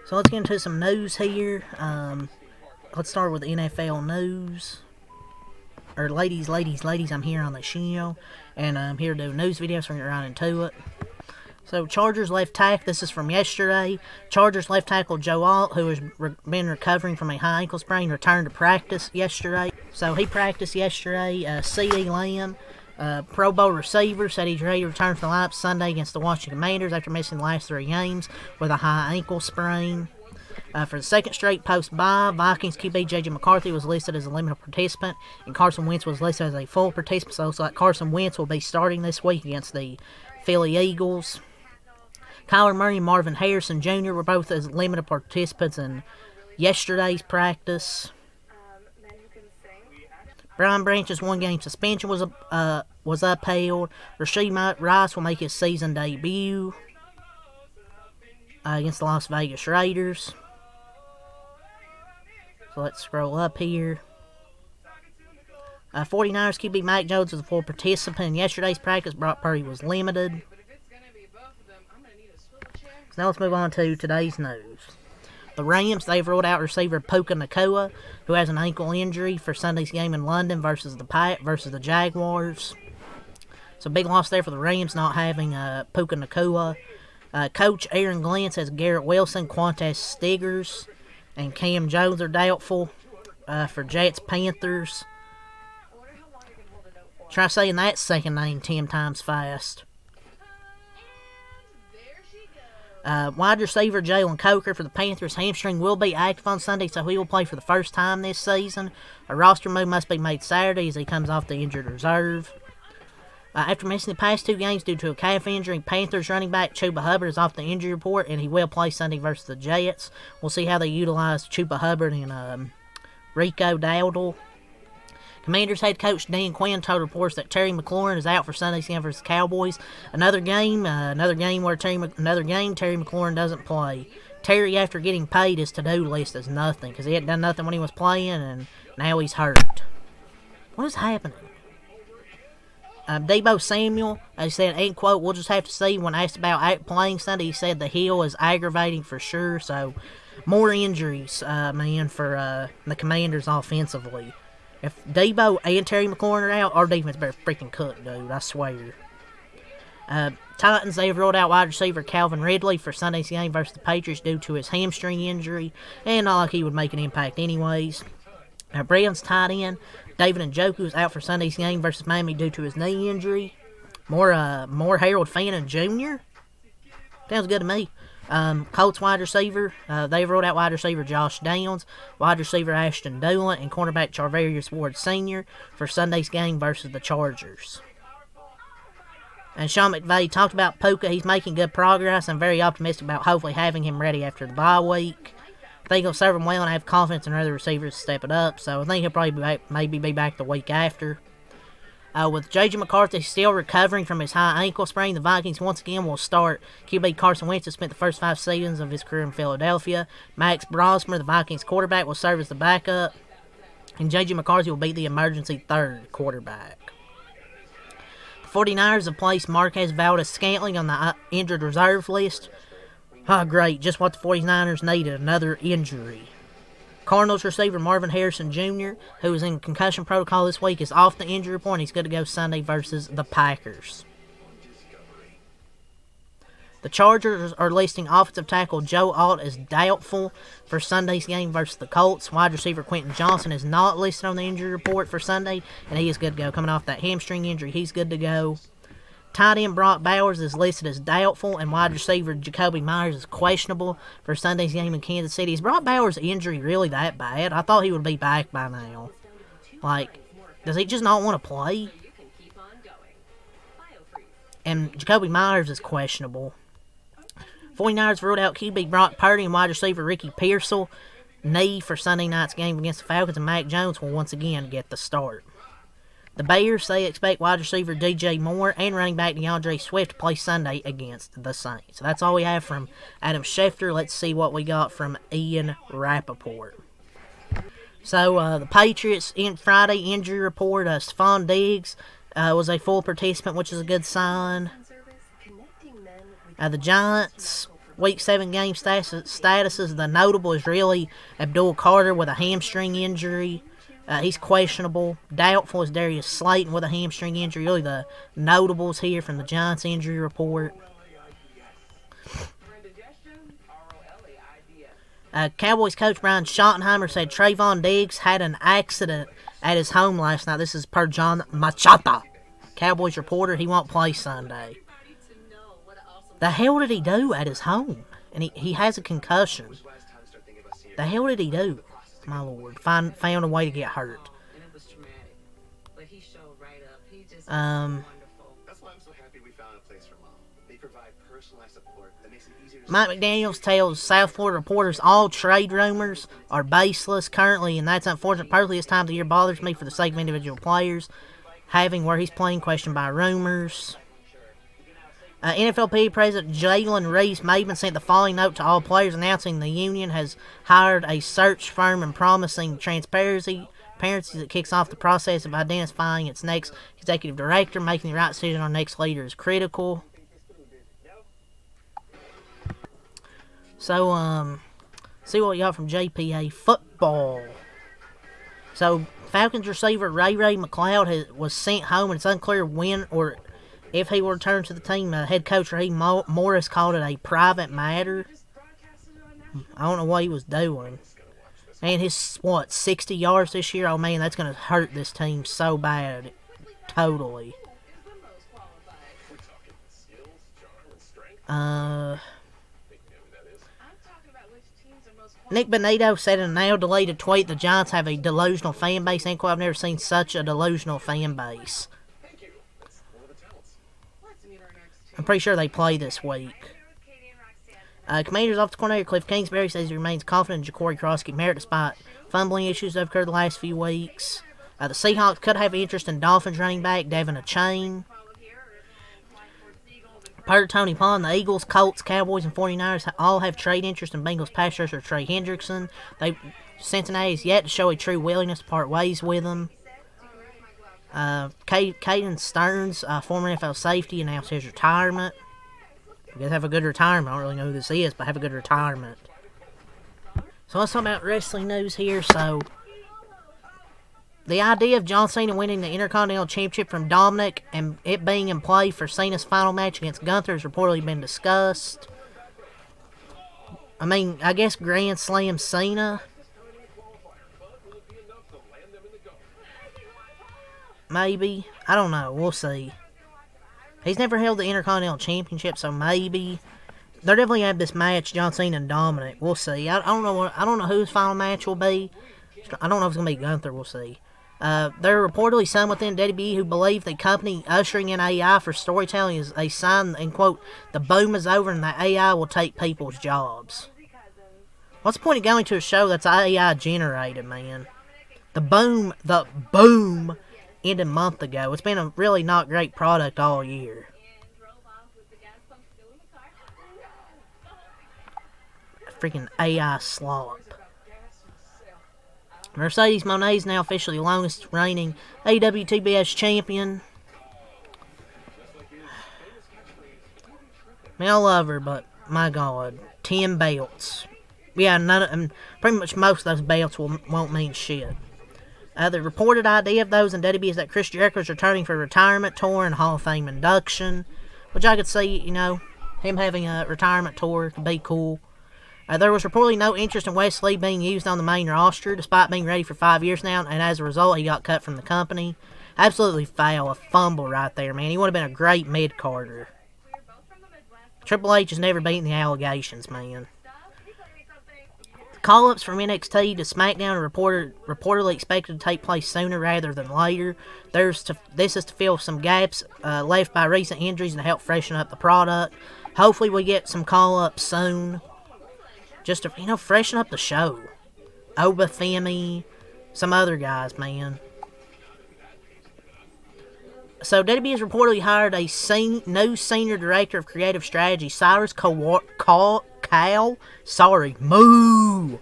So let's get into some news here. Let's start with NFL news. Or ladies, I'm here on the show. And I'm here to do news videos, so we're going to get right into it. So, Chargers left tackle, this is from yesterday. Chargers left tackle Joe Alt, who has been recovering from a high ankle sprain, returned to practice yesterday. So, he practiced yesterday. C.D. Lamb, Pro Bowl receiver, said he's ready to return to the lineup Sunday against the Washington Commanders after missing the last 3 games with a high ankle sprain. For the second straight post-bye, Vikings QB J.J. McCarthy was listed as a limited participant, and Carson Wentz was listed as a full participant. So, it looks like Carson Wentz will be starting this week against the Philly Eagles. Kyler Murray and Marvin Harrison Jr. were both as limited participants in yesterday's practice. Brian Branch's 1-game suspension was upheld. Rashee Rice will make his season debut against the Las Vegas Raiders. So let's scroll up here. 49ers QB Mac Jones was a full participant in yesterday's practice. Brock Purdy was limited. So now let's move on to today's news. The Rams, they've ruled out receiver Puka Nacua, who has an ankle injury for Sunday's game in London versus the Jaguars. So big loss there for the Rams not having Puka Nacua. Coach Aaron Glenn says Garrett Wilson, Quantez Stiggers, and Cam Jones are doubtful for Jets Panthers. Try saying that second name 10 times fast. Wide receiver Jalen Coker for the Panthers' hamstring will be active on Sunday, so he will play for the first time this season. A roster move must be made Saturday as he comes off the injured reserve. After missing the past 2 games due to a calf injury, Panthers running back Chuba Hubbard is off the injury report, and he will play Sunday versus the Jets. We'll see how they utilize Chuba Hubbard and Rico Dowdle. Commanders head coach Dan Quinn told reports that Terry McLaurin is out for Sunday's game versus the Cowboys. Another game where Terry McLaurin doesn't play. Terry, after getting paid, his to-do list is nothing because he hadn't done nothing when he was playing, and now he's hurt. What is happening? Deebo Samuel, he said, end quote, we'll just have to see. When asked about playing Sunday, he said the heel is aggravating for sure. So, more injuries, for the Commanders offensively. If Deebo and Terry McLaurin are out, our defense better freaking cook, dude. I swear. Titans, they've ruled out wide receiver Calvin Ridley for Sunday's game versus the Patriots due to his hamstring injury. And not like he would make an impact anyways. Browns tight end David Njoku is out for Sunday's game versus Miami due to his knee injury. More Harold Fannin Jr. Sounds good to me. Colts wide receiver, they've ruled out wide receiver Josh Downs, wide receiver Ashton Dulin, and cornerback Charvarius Ward Sr. for Sunday's game versus the Chargers. And Sean McVay talked about Puka. He's making good progress. I'm very optimistic about hopefully having him ready after the bye week. I think he'll serve him well, and I have confidence in other receivers to step it up. So I think he'll probably maybe be back the week after. With J.J. McCarthy still recovering from his high ankle sprain, the Vikings once again will start QB Carson Wentz, who spent the first 5 seasons of his career in Philadelphia. Max Brosmer, the Vikings quarterback, will serve as the backup. And J.J. McCarthy will be the emergency third quarterback. The 49ers have placed Marquez Valdes-Scantling on the injured reserve list. Oh, great. Just what the 49ers needed, another injury. Cardinals receiver Marvin Harrison Jr., who is in concussion protocol this week, is off the injury report. He's good to go Sunday versus the Packers. The Chargers are listing offensive tackle Joe Alt as doubtful for Sunday's game versus the Colts. Wide receiver Quentin Johnson is not listed on the injury report for Sunday, and he is good to go. Coming off that hamstring injury, he's good to go. Tight end Brock Bowers is listed as doubtful, and wide receiver Jacoby Myers is questionable for Sunday's game in Kansas City. Is Brock Bowers' injury really that bad? I thought he would be back by now. Does he just not want to play? And Jacoby Myers is questionable. 49ers ruled out QB Brock Purdy and wide receiver Ricky Pearsall knee for Sunday night's game against the Falcons, and Mac Jones will once again get the start. The Bears, they expect wide receiver DJ Moore and running back DeAndre Swift to play Sunday against the Saints. So that's all we have from Adam Schefter. Let's see what we got from Ian Rappaport. So the Patriots Friday injury report. Stephon Diggs was a full participant, which is a good sign. The Giants Week 7 game statuses. The notable is really Abdul Carter with a hamstring injury. He's questionable. Doubtful is Darius Slayton with a hamstring injury. Really the notables here from the Giants injury report. Cowboys coach Brian Schottenheimer said Trayvon Diggs had an accident at his home last night. This is per John Machata, Cowboys reporter. He won't play Sunday. The hell did he do at his home? And he has a concussion. The hell did he do? My lord. Found a way to get hurt. That's why I'm so happy we found a place for Mom. They provide personalized support that makes it easier to... Mike McDaniels tells South Florida reporters all trade rumors are baseless currently, and that's unfortunate. Personally, this time of the year bothers me for the sake of individual players having where he's playing questioned by rumors. NFLPA President Jalen Reeves-Maben sent the following note to all players announcing the union has hired a search firm and promising transparency that kicks off the process of identifying its next executive director. Making the right decision on next leader is critical. So, see what we got from JPA football. So, Falcons receiver Ray McLeod was sent home, and it's unclear when or if he will return to the team. Head coach Raheem Morris called it a private matter. I don't know what he was doing. Man, his, 60 yards this year? Oh, man, that's going to hurt this team so bad. Totally. Nick Benito said in a now-deleted tweet the Giants have a delusional fan base. I've never seen such a delusional fan base. I'm pretty sure they play this week. Commanders offensive coordinator Cliff Kingsbury says he remains confident in Ja'Cory Cross merit despite fumbling issues that have occurred the last few weeks. The Seahawks could have interest in Dolphins running back Devin Achane. Per Tony Pond, the Eagles, Colts, Cowboys, and 49ers all have trade interest in Bengals pass rusher Trey Hendrickson. Cincinnati has yet to show a true willingness to part ways with him. Caden Stearns, former NFL safety, announced his retirement. You guys have a good retirement. I don't really know who this is, but have a good retirement. So let's talk about wrestling news here. So, the idea of John Cena winning the Intercontinental Championship from Dominic and it being in play for Cena's final match against Gunther has reportedly been discussed. I mean, I guess Grand Slam Cena. Maybe. I don't know. We'll see. He's never held the Intercontinental Championship, so maybe. They're definitely going to have this match, John Cena and Dominic. We'll see. I don't know who his final match will be. I don't know if it's going to be Gunther. We'll see. There are reportedly some within WWE who believe the company ushering in AI for storytelling is a sign, and quote, the boom is over and the AI will take people's jobs. What's the point of going to a show that's AI generated, man? The boom ended a month ago. It's been a really not great product all year. Freaking AI slop. Mercedes Moné is now officially the longest reigning AWTBS champion. I mean, I love her, but my God, 10 belts. Yeah, pretty much most of those belts won't mean shit. The reported idea of those in WWE is that Chris Jericho is returning for a retirement tour and Hall of Fame induction, which I could see, him having a retirement tour could be cool. There was reportedly no interest in Wes Lee being used on the main roster, despite being ready for 5 years now, and as a result, he got cut from the company. Absolutely foul, a fumble right there, man. He would have been a great mid-carder. Triple H has never beaten the allegations, man. Call-ups from NXT to SmackDown are reportedly expected to take place sooner rather than later. This is to fill some gaps left by recent injuries and help freshen up the product. Hopefully we get some call-ups soon. Just to, freshen up the show. Oba Femi, some other guys, man. So, WWE has reportedly hired a new senior director of creative strategy, Cyrus Moo,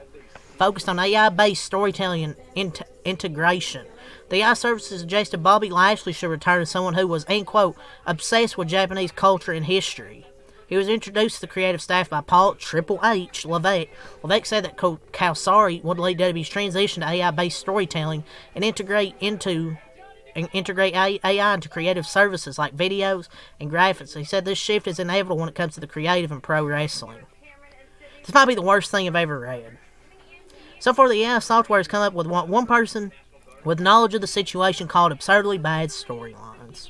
focused on AI-based storytelling and integration. The AI services suggested Bobby Lashley should return as someone who was, end quote, obsessed with Japanese culture and history. He was introduced to the creative staff by Paul Triple H Levesque. Levesque said that Calsari would lead WWE's transition to AI-based storytelling and integrate AI into creative services like videos and graphics. He said this shift is inevitable when it comes to the creative in pro wrestling. This might be the worst thing I've ever read. So far, the AI software has come up with one person with knowledge of the situation called absurdly bad storylines.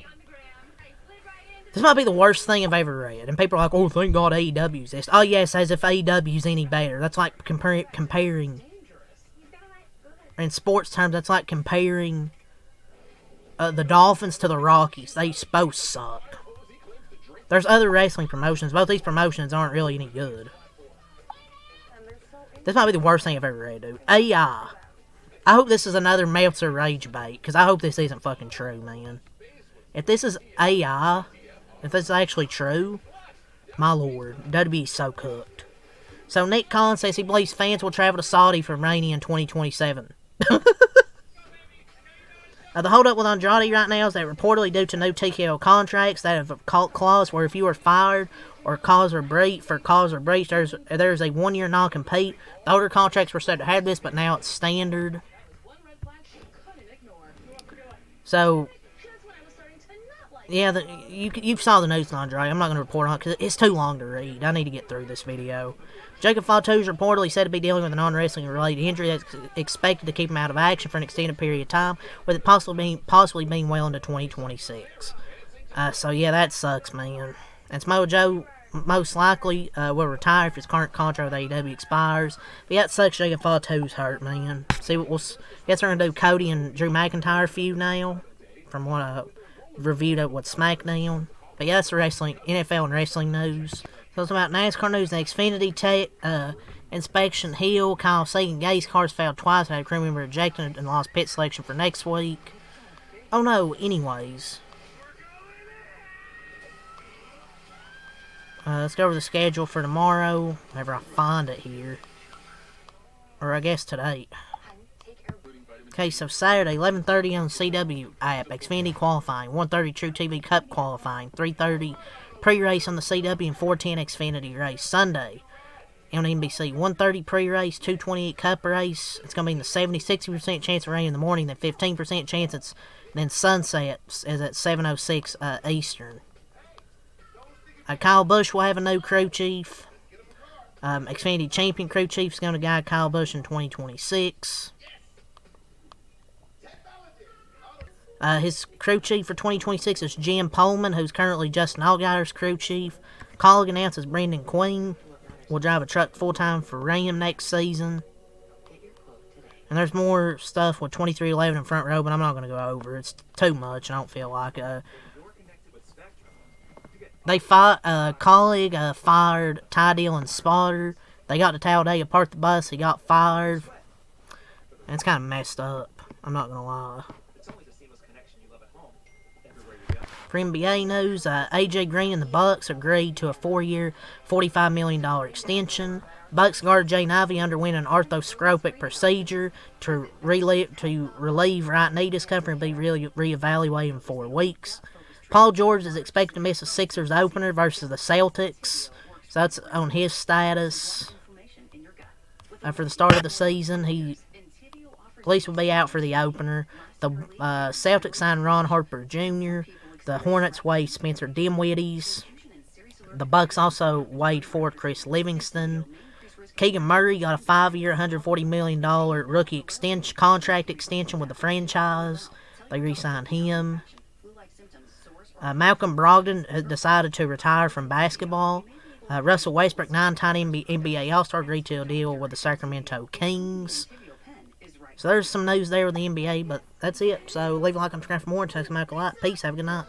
This might be the worst thing I've ever read. And people are like, oh, thank God AEW exists. Oh, yes, as if AEW's any better. That's like comparing, in sports terms, that's like comparing the Dolphins to the Rockies. They both suck. There's other wrestling promotions. Both these promotions aren't really any good. This might be the worst thing I've ever read, dude. AI. I hope this is another Meltzer rage bait, because I hope this isn't fucking true, man. If this is AI, if this is actually true, my lord, WWE's so cooked. So Nick Collins says he believes fans will travel to Saudi for Mania in 2027. The holdup with Andrade right now is that reportedly due to new TKO contracts that have a clause where if you are fired or cause or breach, there's a 1-year non-compete. The older contracts were said to have this, but now it's standard. So, yeah, you saw the news on Andrade. I'm not going to report on it because it's too long to read. I need to get through this video. Jacob Fatu is reportedly said to be dealing with a non-wrestling related injury that's expected to keep him out of action for an extended period of time, with it possibly being well into 2026. So yeah, that sucks, man. And Samoa Joe most likely will retire if his current contract with AEW expires. But yeah, it sucks Jacob Fatu's hurt, man. See what guess we're gonna do Cody and Drew McIntyre feud now, from what I reviewed with SmackDown. But yeah, that's the NFL and wrestling news. So it's about NASCAR news. The Xfinity Tech inspection Hill. Kyle Sagan Gase cars failed twice. Had a crew member ejected and lost pit selection for next week. Oh no, anyways. Let's go over the schedule for tomorrow. Whenever I find it here. Or I guess today. Okay, so Saturday, 11:30 on CW app. Xfinity qualifying. 1:30 True TV Cup qualifying. 3:30 pre-race on the CW and 4:10 Xfinity race. Sunday on NBC, 1:30 pre-race, 2:28 Cup race. It's going to be in the 60% chance of rain in the morning, then 15% chance then sunset is at 7:06 Eastern. Kyle Busch will have a new crew chief. Xfinity Champion crew chief is going to guide Kyle Busch in 2026. His crew chief for 2026 is Jim Pullman, who's currently Justin Allgaier's crew chief. Colleague announces Brendan Queen will drive a truck full-time for Ram next season. And there's more stuff with 2311 in front row, but I'm not going to go over. It's too much, I don't feel like it. Colleague fired Ty Dillon Spotter. They got to Talladega, parked the bus, he got fired. And it's kind of messed up, I'm not going to lie. For NBA news, AJ Green and the Bucks agreed to a 4-year, $45 million extension. Bucks guard Jay Ivey underwent an arthroscopic procedure to relieve right knee discomfort and be reevaluated in 4 weeks. Paul George is expected to miss a Sixers opener versus the Celtics, so that's on his status. For the start of the season, he at least will be out for the opener. The Celtics signed Ron Harper Jr., the Hornets waived Spencer Dinwiddie's. The Bucks also waived forward Chris Livingston. Keegan Murray got a 5-year, $140 million rookie contract extension with the franchise. They re-signed him. Malcolm Brogdon has decided to retire from basketball. Russell Westbrook, 9-time NBA All-Star, agreed to a deal with the Sacramento Kings. So there's some news there with the NBA, but that's it. So leave a like and subscribe for more. And take some Michael Light. Peace. Have a good night.